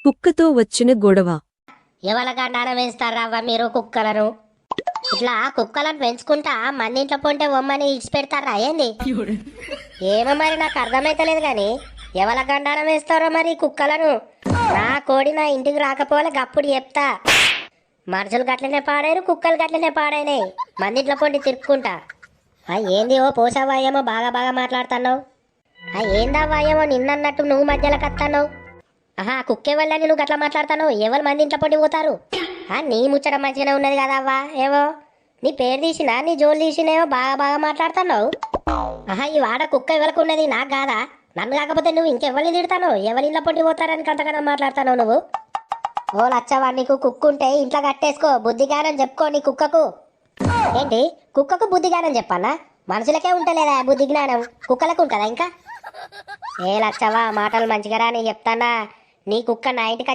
కుక్కతో వచ్చిన గొడవ. ఎవల గండానం వేస్తారవ్వ మీరు కుక్కలను? ఇట్లా కుక్కలను పెంచుకుంటా మన ఇంట్లో పొంటే ఒమ్మని ఇడిచిపెడతారా ఏంది? ఏమో మరి నాకు అర్థమైతలేదు గాని ఎవల గండానం వేస్తారో మరి కుక్కలను. నా కోడి నా ఇంటికి రాకపోలే గప్పుడు చెప్తా. మనుషులు గట్లనే పాడారు, కుక్కలు గట్లనే పాడైనాయి మందింట్లో పొండి తిరుక్కుంటా. ఏంది ఓ పోసావా ఏమో బాగా బాగా మాట్లాడుతున్నావు. ఏందవ్వా ఏమో నిన్నన్నట్టు నువ్వు మధ్యలో కత్తన్నావు. కుక్కే వాళ్ళని నువ్వు గట్లా మాట్లాడుతావు. ఎవరు మంది ఇంట్లో పొండి పోతారు? నీ ముచ్చట మంచిగానే ఉన్నది కదా అవ్వా. ఏవో నీ పేరు తీసినా నీ జోలు తీసినేమో బాగా బాగా మాట్లాడుతున్నావు. ఈ వాడ కుక్క ఎవరికి ఉన్నది నాకు కాదా? నన్ను కాకపోతే నువ్వు ఇంకెవరిని తిడతాను? ఎవరి ఇంట్లో పొండి పోతారని కంతకన్నా మాట్లాడుతావు నువ్వు. ఓ లచ్చవా, నీకు కుక్క ఉంటే ఇంట్లో కట్టేసుకో, బుద్ధిగానం చెప్పుకో నీ కుక్కకు. ఏంటి కుక్కకు బుద్ధిగానం చెప్పాలా? మనుషులకే ఉంటలేదా బుద్ధి జ్ఞానం, కుక్కలకు ఉంటుందా ఇంకా? ఏ లచ్చవా మాటలు మంచిగా రా, నేను చెప్తానా. నీ కుక్క నా ఇంటికి